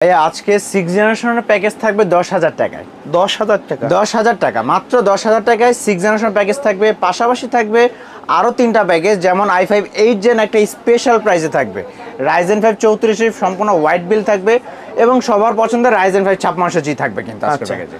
আজকে 6 জেনারেশনের প্যাকেজ থাকবে 10,000 টাকায়। 10,000 টাকা? 10,000 টাকা, মাত্র 10,000 টাকায় 6 জেনারেশন প্যাকেজ থাকবে। পাশাপাশি থাকবে আরও 3টা প্যাকেজ, যেমন i5 8 জেন একটা স্পেশাল প্রাইসে থাকবে, Ryzen 5 34 সম্পূর্ণ হোয়াইট বিল থাকবে এবং সবার পছন্দের Ryzen 5 5600G থাকবে কিন্তু আজকে প্যাকেজে।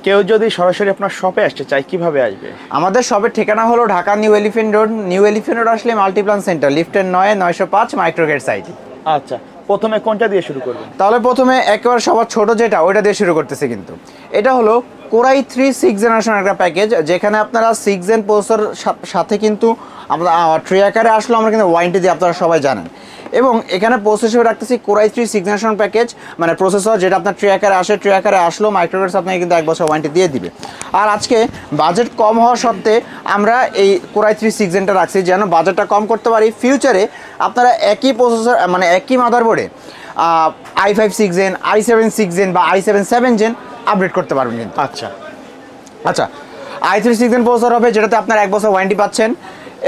কেউ যদি সরাসরি আপনার শপে আসতে চায় কিভাবে আসবে? আমাদের শপের ঠিকানা হলো Dhaka new elephant road. New elephant road আসলে মাল্টিপ্লান সেন্টার, লিফটের 905 মাইক্রোগেট সাইটে। আচ্ছা, প্রথমে কোনটা দিয়ে শুরু করবেন? তাহলে প্রথমে একেবারে সবার ছোট যেটা, ওইটা দিয়ে শুরু করতেছে। কিন্তু এটা হলো Core i3 6 জেনারেশন একটা প্যাকেজ, যেখানে আপনারা 6 জেন প্রসেসর সাথে কিন্তু আমরা ট্রে আকারে আসলে আমরা কিন্তু ওয়ারেন্টি দিই, আপনারা সবাই জানেন। এবং এখানে প্রসেসর হিসেবে রাখতেছি Core i3 6 জেনারেশন প্যাকেজ, মানে প্রসেসর যেটা আপনার ট্রে আকারে আসে, ট্রে আকারে আসলেও মাইক্রোগেটস আপনাকে কিন্তু 1 বছর ওয়ারেন্টি দিয়ে দিবে। আর আজকে বাজেট কম হওয়া সত্ত্বে আমরা এই Core i3 6 জেনটা রাখছি, যেন বাজেটটা কম করতে পারি। ফিউচারে আপনারা একই প্রসেসর মানে একই মাদারবোর্ডে i5 6 জেন, i7 6 জেন বা i7 7 জেন আপডেট করতে পারবেন কিন্তু। আচ্ছা, i3 6 জেন প্রসেসর হবে, যেটাতে আপনার 1 বছর ওয়ারেন্টি পাচ্ছেন।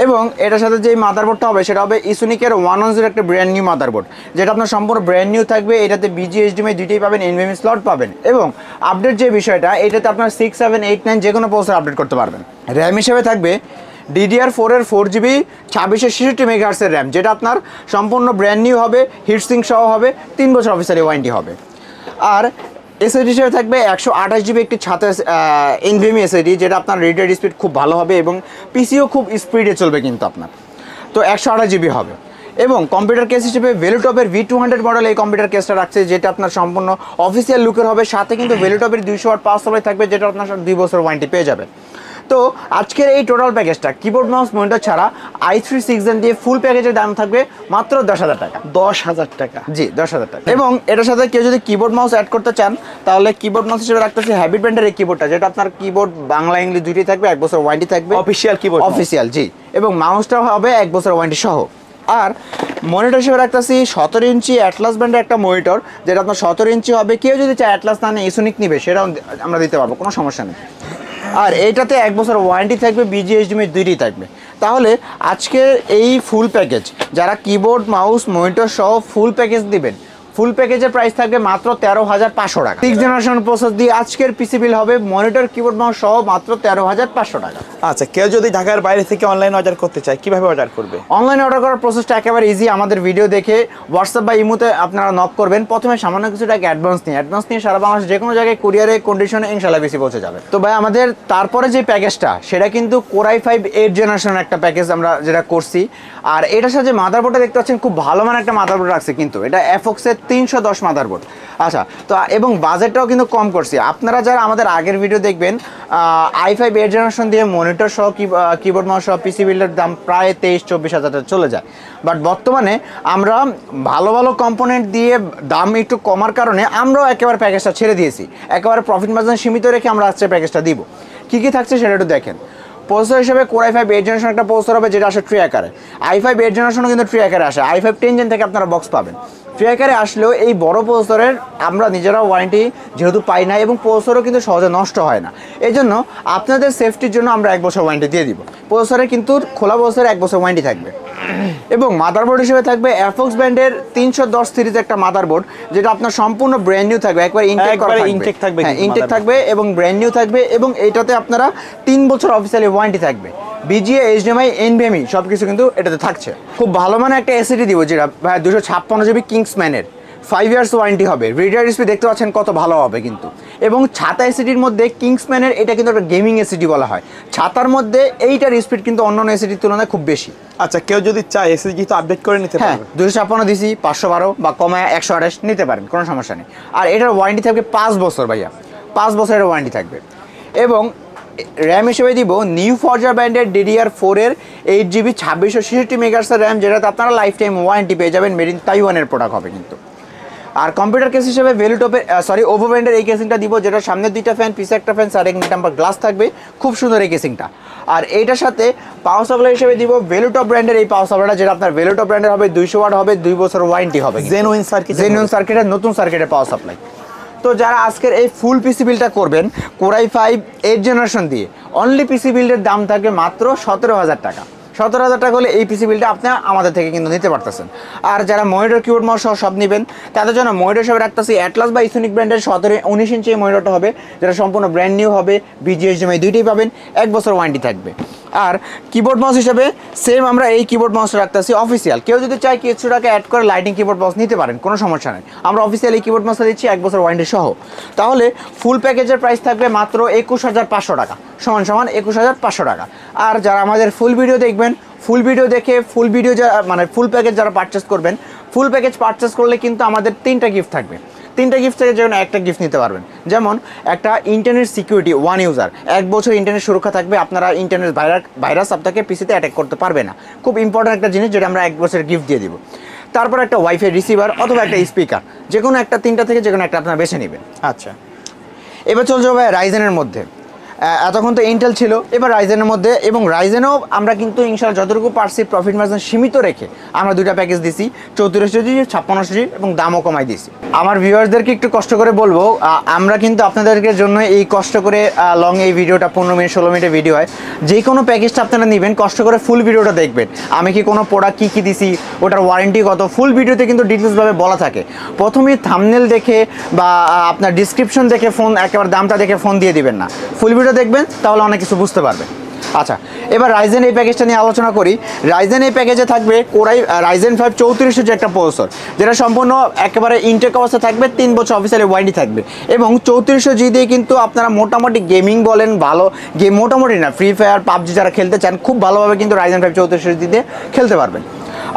এবং এটার সাথে যে মাদারবোর্ডটা হবে সেটা হবে ইসোনিকের 110 একটা ব্র্যান্ড নিউ মাদারবোর্ড, যেটা আপনার সম্পূর্ণ ব্র্যান্ড নিউ থাকবে। এটাতে BG HDMI দুইটাই পাবেন, NVMe স্লট পাবেন। এবং আপডেট যে বিষয়টা, এটাতে আপনার 6 7 8 9 যে কোনো প্রসেসর আপডেট করতে পারবেন। র্যাম হিসেবে থাকবে DDR4 এর 4GB 2666 MHz এর র্যাম, যেটা আপনার সম্পূর্ণ ব্র্যান্ড নিউ হবে, হিটসিঙ্ক সহ হবে, 3 বছর অফিসিয়ালি ওয়ারেন্টি হবে। আর এসএসডি হিসেবে থাকবে 128GB একটি ছাতে NVMe এসএসডি, যেটা আপনার রিড রাইট স্পিড খুব ভালো হবে এবং পিসিও খুব স্পিডে চলবে কিন্তু আপনার। তো 128GB হবে। এবং কম্পিউটার কেস হিসেবে ভ্যালুটপের V200 মডেল এই কম্পিউটার কেসটা রাখছে, যেটা আপনার সম্পূর্ণ অফিসিয়াল লুকের হবে। সাথে কিন্তু ভ্যালুটপের 200 ওয়াট পাওয়ার সাপ্লাই থাকবে, যেটা আপনার 2 বছর ওয়ারেন্টি পেয়ে যাবে। তো আজকের এই টোটাল প্যাকেজটা কিবোর্ড মাউস মনিটর ছাড়া i3 6 জেন দিয়ে ফুল প্যাকেজের দাম থাকবে মাত্র 10,000 টাকা। 10,000 টাকা? জি, 10,000 টাকা। এবং এটার সাথে কেউ যদি কিবোর্ড মাউস অ্যাড করতে চান, তাহলে কিবোর্ড মাউস হিসেবে রাখতেছি হ্যাবিট ব্র্যান্ডের এই কিবোর্ডটা, যেটা আপনার কিবোর্ড বাংলা ইংলিশ দুইটাই থাকবে, 1 বছর ওয়ারেন্টি থাকবে। Official keyboard? অফিসিয়াল, জি। এবং মাউসটাও হবে 1 বছর ওয়ারেন্টি সহ। আর মনিটর হিসেবে রাখতেছি 17 ইঞ্চি অ্যাটলাস ব্র্যান্ডের একটা মনিটর, যেটা আপনার 17 ইঞ্চি হবে। কেউ যদি চায় অ্যাটলাস না নিয়ে ইসোনিক নিবে, সেটাও আমরা দিতে পারবো, কোনো সমস্যা নেই। আর এইটাতে 1 বছর ওয়ারেন্টি থাকবে, BG HDMI দুইটাই থাকবে। তাহলে আজকের এই ফুল প্যাকেজ, যারা কিবোর্ড মাউস মনিটর সহ ফুল প্যাকেজ দিবেন, ফুল প্যাকেজের প্রাইস থাকবে মাত্র 13,500 টাকা। 6 জেনারেশন প্রসেসর দিয়ে আজকের পিসি বিল হবে মনিটর কিবোর্ড মাউস সহ মাত্র 13,500 টাকা। আচ্ছা, কেউ যদি ঢাকার বাইরে থেকে অনলাইন অর্ডার করতে চায় কিভাবে অর্ডার করবে? অনলাইন অর্ডার করার প্রসেসটা একেবারে ইজি। আমাদের ভিডিও দেখে হোয়াটসঅ্যাপ বা ইমোতে আপনারা নক করবেন। প্রথমে সামান্য কিছু টাকা অ্যাডভান্স নিয়ে সারা বাংলাদেশ যে কোনো জায়গায় কুরিয়ারে কন্ডিশনে ইনশাল্লাহ বেশি পৌঁছে যাবে। তো ভাই, আমাদের তারপরে যে প্যাকেজটা, সেটা কিন্তু Core i5 8 জেনারেশনের একটা প্যাকেজ আমরা যেটা করছি। আর এটার সাথে মাদারবোর্ডটা দেখতে পাচ্ছেন, খুব ভালো মানের একটা মাদারবোর্ড রাখছে কিন্তু। এটা FOX-এর 310 মাদারবোর্ড। আচ্ছা, তো এবং বাজেটটাও কিন্তু কম করছি। আপনারা যারা আমাদের আগের ভিডিও দেখবেন, i5 8 জেনারেশন দিয়ে মনিটর সহ কিবোর্ড মাউস সহ পিসি বিল্ডের দাম প্রায় 23-24 হাজার টাকা চলে যায়। বাট বর্তমানে আমরা ভালো ভালো কম্পোনেন্ট দিয়ে দাম একটু কমার কারণে আমরাও একেবারে প্যাকেজটা ছেড়ে দিয়েছি। একেবারে প্রফিট মার্জিন সীমিত রেখে আমরা আজকে প্যাকেজটা দিব। কী কী থাকছে সেটা একটু দেখেন। প্রসেসর হিসেবে Core i5 8 জেনারেশন একটা প্রসেসর হবে, যেটা আসে ট্রি আকারে। i5 8 জেনারেশনও কিন্তু ট্রি আকারে আসে। i5 10 জেন থেকে আপনারা বক্স পাবেন। ট্রি আকারে আসলেও এই বড় প্রসেসরের আমরা নিজেরাও ওয়ারেন্টি যেহেতু পাই না, এবং প্রসেসরও কিন্তু সহজে নষ্ট হয় না। এই জন্য আপনাদের সেফটির জন্য আমরা 1 বছর ওয়ারেন্টি দিয়ে দিব। প্রসেসরে কিন্তু খোলা প্রসেসরে 1 বছর ওয়ারেন্টি থাকবে। এবং মাদারবোর্ড হিসেবে থাকবে FOX ব্র্যান্ডের 310 সিরিজ একটা মাদারবোর্ড, যেটা আপনার সম্পূর্ণ ব্র্যান্ড নিউ থাকবে, একবার ইনটেক থাকবে। হ্যাঁ, ইনটেক থাকবে এবং ব্র্যান্ড নিউ থাকবে। এবং এইটাতে আপনারা 3 বছর অফিসিয়ালি ওয়ারেন্টি থাকবে। BG HDMI NVMe সব কিছু কিন্তু এটাতে থাকছে। খুব ভালো মানে একটা এসএসডি দিব, যেটা 256GB কিংসম্যানের 5 ইয়ার্স ওয়ারেন্টি হবে। রিড রাইট স্পিড দেখতে পাচ্ছেন কত ভালো হবে কিন্তু। এবং ছাতা এসএসডির মধ্যে কিংসম্যানের এটা কিন্তু একটা গেমিং এসএসডি বলা হয়। ছাতার মধ্যে এইটার স্পিড কিন্তু অন্যান্য এসএসডির তুলনায় খুব বেশি। আচ্ছা, কেউ যদি চায় এসএসডি তো আপডেট করে নিতে পারবে? 256 দিছি, 512 বা কমায় 128 নিতে পারেন, কোনো সমস্যা নেই। আর এটার ওয়ারেন্টি থাকবে 5 বছর ভাইয়া, 5 বছরের ওয়ারেন্টি থাকবে। এবং র্যাম হিসেবে দিব নিউ ফরজা ব্র্যান্ডের DDR4 এর 8GB 2666 MHz র্যাম, যেটাতে আপনারা লাইফ টাইম ওয়ারেন্টি পেয়ে যাবেন। মেড ইন তাইওয়ানের প্রোডাক্ট হবে কিন্তু। আর কম্পিউটার কেস হিসেবে ওভো ব্র্যান্ডের এই কেসিংটা দিব, যেটা সামনে 2টা ফ্যান, পিছে একটা ফ্যান, সাইডে টেম্পার গ্লাস থাকবে। খুব সুন্দর এই কেসিংটা। আর এইটার সাথে পাওয়ার সাপ্লাই হিসেবে দিব ভ্যালুটপ ব্র্যান্ডের এই পাওয়ার সাপ্লাইটা, যেটা আপনার ভ্যালুটপ ব্র্যান্ডের হবে, 200 ওয়াট হবে, 2 বছর ওয়ারেন্টি হবে। জেনুইন সার্কিটের নতুন সার্কিটের পাওয়ার সাপ্লাই। তো যারা আজকের এই ফুল পিসি বিলটা করবেন Core i5 8 জেনারেশন দিয়ে, অনলি পিসি বিল্ডের দাম থাকবে মাত্র 17,000 টাকা। 17,000 টাকা হলে এই পিসি বিলটা আপনি আমাদের থেকে কিন্তু নিতে পারতেছেন। আর যারা মনিটর কিবোর্ড মাউস সহ সব নেবেন তাদের জন্য মনিটর হিসেবে রাখতেছি অ্যাটলাস বা ইসোনিক ব্র্যান্ডের 19 ইঞ্চি মনিটরটা হবে, যেটা সম্পূর্ণ ব্র্যান্ড নিউ হবে, BGHDMI দুইটাই পাবেন, 1 বছর ওয়ারেন্টি থাকবে। আর কিবোর্ড মাউস হিসেবে সেম আমরা এই কিবোর্ড মাউসটা রাখতেছি অফিসিয়াল। কেউ যদি চায় কিছু টাকা অ্যাড করে লাইটিং কিবোর্ড মাউস নিতে পারেন, কোনো সমস্যা নেই। আমরা অফিসিয়াল এই কিবোর্ড মাউসটা দিচ্ছি 1 বছর ওয়ারেন্টি সহ। তাহলে ফুল প্যাকেজের প্রাইস থাকবে মাত্র 21,500 টাকা, সমান 21,500 টাকা। আর যারা আমাদের ফুল ভিডিও দেখবেন, ফুল ভিডিও দেখে ফুল ভিডিও মানে ফুল প্যাকেজ যারা পারচেস করবেন, ফুল প্যাকেজ পারচেস করলে কিন্তু আমাদের 3টা গিফট থাকবে। 3টা গিফট থেকে যেমন একটা গিফট নিতে পারবেন, যেমন একটা ইন্টারনেট সিকিউরিটি 1 ইউজার, 1 বছর ইন্টারনেট সুরক্ষা থাকবে। আপনারা ইন্টারনেট ভাইরাস আপনাকে পিসিতে অ্যাটাক করতে পারবে না, খুব ইম্পর্টেন্ট একটা জিনিস যেটা আমরা 1 বছরের গিফট দিয়ে দিব। তারপর একটা ওয়াইফাই রিসিভার অথবা একটা স্পিকার, যে কোনো একটা 3টা থেকে যে কোনো একটা আপনারা বেছে নেবেন। আচ্ছা, এবার চলে যাবে রাইজেনের মধ্যে। এতক্ষণ তো ইন্টেল ছিল, এবার রাইজেনের মধ্যে। এবং রাইজেনও আমরা কিন্তু ইনশাল্লাহ যতটুকু পারছি প্রফিট মার্জিন সীমিত রেখে আমরা 2টা প্যাকেজ দিছি, 3400 জি 5600 জি, এবং দামও কমাই দিয়েছি। আমার ভিউয়ার্সদেরকে একটু কষ্ট করে বলবো, আমরা কিন্তু আপনাদেরকে জন্য এই কষ্ট করে লং এই ভিডিওটা 15 মিনিট 16 মিনিটের ভিডিও হয়। যে কোনো প্যাকেজটা আপনারা নেবেন কষ্ট করে ফুল ভিডিওটা দেখবেন, আমি কি কোনো প্রোডাক্ট কী দিছি, ওটার ওয়ারেন্টি কত, ফুল ভিডিওতে কিন্তু ডিটেলসভাবে বলা থাকে। প্রথমেই থাম্বনেল দেখে বা আপনার ডিসক্রিপশন দেখে ফোন একেবারে দামটা দেখে ফোন দিয়ে দিবেন না, ফুল ভিডিও দেখবেন, তাহলে অনেক কিছু বুঝতে পারবেন। আচ্ছা, এবার রাইজেন এই প্যাকেজটা নিয়ে আলোচনা করি। রাইজেন এই প্যাকেজে থাকবে রাইজেন 5 3400 যে একটা প্রসেসর, যেটা সম্পূর্ণ একেবারে ইনটেক অবস্থা থাকবে, 3 বছর অফিসিয়ালি ওয়ারেন্টি থাকবে। এবং 3400 জি দিয়ে কিন্তু আপনারা মোটামুটি গেমিং বলেন, ভালো গেম, মোটামুটি না, ফ্রি ফায়ার পাবজি যারা খেলতে চান খুব ভালোভাবে কিন্তু রাইজেন 5 3400 জি দিয়ে খেলতে পারবেন।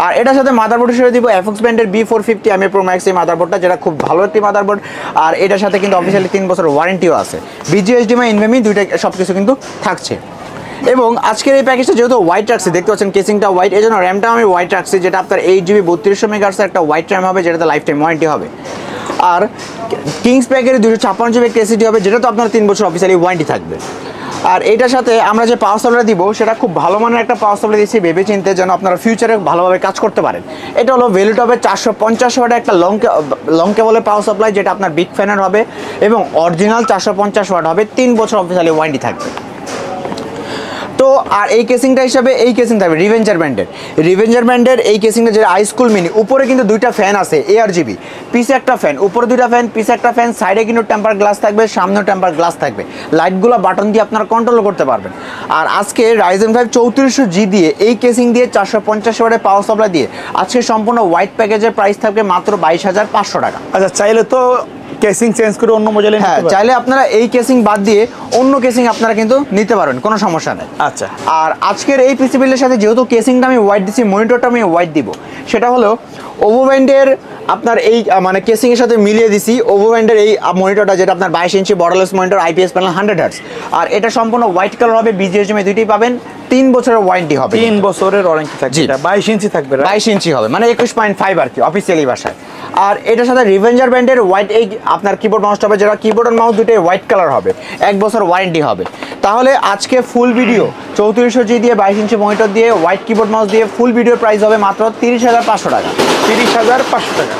আর এটার সাথে মাদারবোর্ড হিসেবে দিব FX ব্র্যান্ডের B450 MA Pro Max এই মাদারবোর্ডটা, যেটা খুব ভালো একটি মাদারবোর্ড। আর এটার সাথে কিন্তু অফিসিয়ালি 3 বছর ওয়ারেন্টিও আছে, BGHDMI NVMe দুইটা সব কিছু কিন্তু থাকছে। এবং আজকের এই প্যাকেজটা যেহেতু হোয়াইট রাখছি, দেখতে পাচ্ছেন কেসিংটা হোয়াইট, এই জন্য র্যামটা আমি হোয়াইট রাখছি, যেটা আপনার 8GB 3200 মেগাহার্টজের একটা হোয়াইট র্যাম হবে, যেটাতে লাইফ টাইম ওয়ারেন্টি হবে। আর কিংস প্যাকের 256GB একটা SSD হবে, যেটা তো আপনার 3 বছর অফিসিয়ালি ওয়ারেন্টি থাকবে। আর এটার সাথে আমরা যে পাওয়ার সাপ্লাই দিব, সেটা খুব ভালো মানের একটা পাওয়ার সাপ্লাই দিচ্ছি, ভেবে চিনতে, যেন আপনারা ফিউচারে ভালোভাবে কাজ করতে পারেন। এটা হলো ভ্যালুটপের 450 ওয়াটের একটা লং কেবলের পাওয়ার সাপ্লাই, যেটা আপনার বিগ ফ্যানের হবে এবং অরিজিনাল 450 ওয়াট হবে, 3 বছর অফিসিয়ালি ওয়ারেন্টি থাকবে। তো আর এই কেসিংটা হিসাবে এই কেসিং থাকবে রিভেঞ্জার ব্র্যান্ডের এই কেসিংটা, যে হাইস্কুল মিনি, উপরে কিন্তু 2টা ফ্যান আছে ARGB, পিছে একটা ফ্যান, উপরে 2টা ফ্যান, পিছে একটা ফ্যান, সাইডে কিন্তু টেম্পার গ্লাস থাকবে, সামনেও টেম্পার গ্লাস থাকবে, লাইটগুলো বাটন দিয়ে আপনারা কন্ট্রোল করতে পারবেন। আর আজকে রাইজেন 5 3400 জি দিয়ে এই কেসিং দিয়ে 450 ওয়াটের পাওয়ার সাপ্লাই দিয়ে আজকে সম্পূর্ণ হোয়াইট প্যাকেজের প্রাইস থাকবে মাত্র 22,500 টাকা। আচ্ছা, চাইলে তো কেসিং চেঞ্জ করে অন্য মডেলে হ্যাঁ, চাইলে আপনারা এই কেসিং বাদ দিয়ে অন্য কেসিং আপনারা কিন্তু নিতে পারবেন, কোনো সমস্যা নেই। আচ্ছা, আর আজকের এই পিসি বিলের সাথে যেহেতু কেসিংটা আমি হোয়াইট দিচ্ছি, মনিটরটা আমি হোয়াইট দিব, সেটা হলো ওভো ব্র্যান্ডের আপনার এই মানে কেসিংয়ের সাথে মিলিয়ে দিছি ওভো ব্র্যান্ডের এই মনিটরটা, যেটা আপনার 22 ইঞ্চি borderless monitor, IPS panel 100 hertz. আর এটা সম্পূর্ণ হোয়াইট কালার হবে, BGHDMI দুইটাই পাবেন, 3 বছরের ওয়ারেন্টি হবে, 3 বছরের ওয়ারেন্টি থাকবে। এটা 22 ইঞ্চি থাকবে, 22 ইঞ্চি হবে, মানে 21.5 আর কি অফিসিয়ালি ভাষায়। আর এটার সাথে রিভেঞ্জার ব্র্যান্ডের হোয়াইট এই আপনার কিবোর্ড মাউসটা হবে, যেটা কিবোর্ড আর মাউস দুটোই হোয়াইট কালার হবে, 1 বছর ওয়ারেন্টি হবে। তাহলে আজকে ফুল ভিডিও 3400 জি দিয়ে 22 ইঞ্চি মনিটর দিয়ে হোয়াইট কিবোর্ড মাউস দিয়ে ফুল ভিডিওর প্রাইস হবে মাত্র 30,500 টাকা। 30,500 টাকা,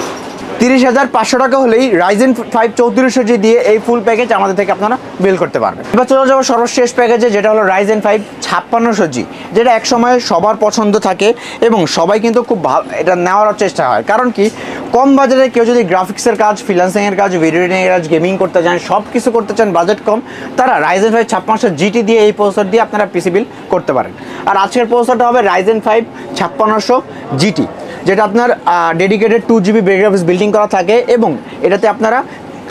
30,500 টাকা হলেই রাইজেন 5 3400 জি দিয়ে এই ফুল প্যাকেজ আমাদের থেকে আপনারা বিল করতে পারবেন। এবার চলে যাবো সর্বশেষ প্যাকেজে, যেটা হলো রাইজেন 5 5600 জি, যেটা এক সময় সবার পছন্দ থাকে এবং সবাই কিন্তু খুব ভালো এটা নেওয়ার চেষ্টা হয়। কারণ কি, কম বাজেটে কেউ যদি গ্রাফিক্সের কাজ, ফ্রিল্যান্সিংয়ের কাজ, ভিডিও এডিটিংয়ের কাজ, গেমিং করতে চান, সব কিছু করতে চান, বাজেট কম, তারা রাইজেন 5 5600 জিটি দিয়ে এই প্রসেসর দিয়ে আপনারা পিসি বিল করতে পারেন। আর আজকের প্রসেসরটা হবে রাইজেন 5 5600 জিটি, যেটা আপনার ডেডিকেটেড 2GB গ্রাফিক্স বিল্ডিং করা থাকে এবং এটাতে আপনারা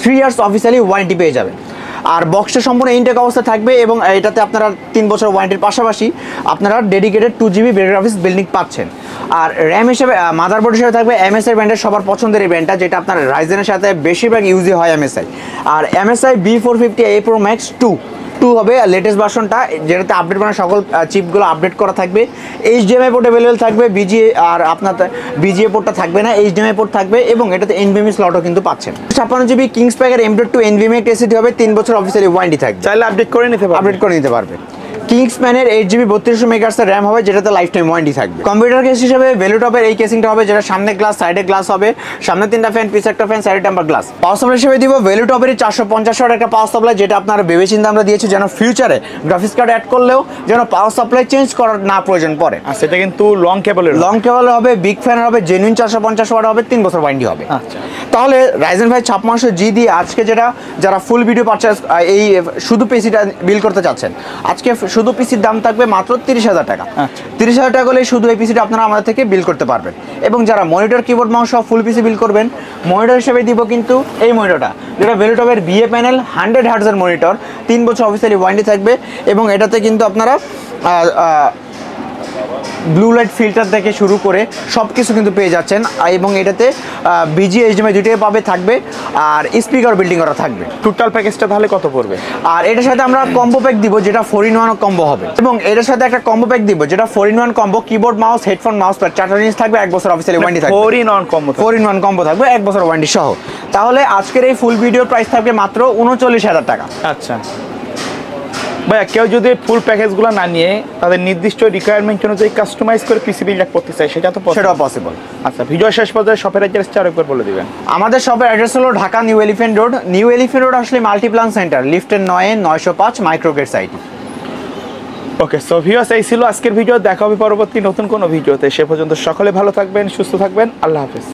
3 ইয়ার্স অফিসিয়ালি ওয়ারেন্টি পেয়ে যাবেন। আর বক্সটা সম্পূর্ণ ইনটেক অবস্থা থাকবে এবং এটাতে আপনারা 3 বছর ওয়ারেন্টির পাশাপাশি আপনারা ডেডিকেটেড 2GB গ্রাফিক্স বিল্ডিং পাচ্ছেন। আর র্যাম হিসেবে মাদারবোর্ড হিসেবে থাকবে MSI ব্র্যান্ডের, সবার পছন্দের এই ব্র্যান্ডটা, যেটা আপনার রাইজেনের সাথে বেশিরভাগ ইউজই হয় MSI। আর MSI B450 Pro Max 2 হবে লেটেস্ট ভার্সনটা, যেটাতে আপডেট বানানো সকল চিপগুলো আপডেট করা থাকবে। HDMI পোর্ট অ্যাভেলেবেল থাকবে, আর আপনার BGA পোর্টটা থাকবে না, HDMI পোর্ট থাকবে এবং এটাতে NVMe স্লটও কিন্তু পাচ্ছেন। 56GB কিংস প্যাকের M.2 NVMe একটা SSD হবে, 3 বছর অফিসিয়ালি ওয়ারেন্টি থাকবে, চাইলে আপডেট করে নিতে পারবে। আপডেট করে নিতে পারবে। কিংসম্যানের 8GB 3200 মেগাহার্টজের র্যাম হবে, যেটাতে লাইফ টাইম ওয়ারেন্টি থাকবে। কম্পিউটার কেস হিসেবে ভ্যালুটপের এই কেসিংটা হবে, যেটা সামনে গ্লাস, সাইডে গ্লাস হবে, সামনে 3টা ফ্যান, পিছে একটা ফ্যান, সাইডে টেম্পার গ্লাস। পাওয়ার সাপ্লাই হিসেবে দিব ভ্যালুটপের 450 ওয়াট একটা পাওয়ার সাপ্লাই, যেটা আপনারা ভেবেচিন্তে আমরা দিয়েছি, যেন ফিউচারে গ্রাফিক্স কার্ড অ্যাড করলেও যেন পাওয়ার সাপ্লাই চেঞ্জ করার না প্রয়োজন পড়ে। আর সেটা কিন্তু লং কেবলের হবে, বিগ ফ্যান হবে, জেনুইন 450 ওয়াট হবে, 3 বছর ওয়ারেন্টি হবে। আচ্ছা, তাহলে Ryzen 5 5600G দিয়ে আজকে যারা ফুল ভিডিও পারচেজ এই শুধু পিসিটা বিল করতে চাচ্ছেন, আজকে শুধু পিসির দাম থাকবে মাত্র 30,000 টাকা। 30,000 টাকা হলে শুধু এই পিসিটা আপনারা আমাদের থেকে বিল করতে পারবেন। এবং যারা মনিটর, কিবোর্ড, মাউস সহ ফুল পিসি বিল করবেন, মনিটর হিসেবে দিব কিন্তু এই মনিটরটা, যেটা ভ্যালুটপের বিএ প্যানেল 100 হার্টজের মনিটর, 3 বছর অফিসিয়ালি ওয়ারেন্টি থাকবে। এবং এটাতে কিন্তু আপনারা ব্লু লাইট ফিল্টার থেকে শুরু করে সব কিছু কিন্তু পেয়ে যাচ্ছেন। এবং এটাতে বিজি এইচডিএমআই দুটোই পাবে থাকবে, আর স্পিকার বিল্ডিং করা থাকবে। টোটাল প্যাকেজটা তাহলে কত পড়বে? আর এটার সাথে আমরা কম্বো প্যাক দিব, যেটা 4-in-1 কম্বো হবে। এবং এটার সাথে একটা কম্বো প্যাক দিব, যেটা 4-in-1 combo, keyboard, mouse, headphone, mouse pad 4টা জিনিস থাকবে, 1 বছর অফিসিয়ালি ওয়ারেন্টি থাকবে। 4-in-1 কম্বো 4-in-1 কম্বো থাকবে, 1 বছর ওয়ারেন্টি সহ। তাহলে আজকের এই ফুল ভিডিওর প্রাইস থাকবে মাত্র 39,000 টাকা। আচ্ছা ভাইয়া, কেউ যদি ফুল প্যাকেজগুলো না নিয়ে তাদের নির্দিষ্ট রিকোয়ারমেন্ট অনুযায়ী কাস্টমাইজ করে পিসি বিল্ড করতে চায়, সেটা তো সেটাও পসিবল। আচ্ছা, ভিডিও শেষ পর্যায়ে শপের অ্যাড্রেসটা আরেকবার বলে দিবেন। আমাদের শপের অ্যাড্রেস হলো Dhaka new elephant road. New elephant road আসলে মাল্টিপ্লান সেন্টার, লিফটের 905 মাইক্রোগেট সাইট। ওকে, সো ভিউয়ার্স, এই ছিল আজকের ভিডিও। দেখা হবে পরবর্তী নতুন কোনো ভিডিওতে। সে পর্যন্ত সকলে ভালো থাকবেন, সুস্থ থাকবেন। আল্লাহ হাফেজ।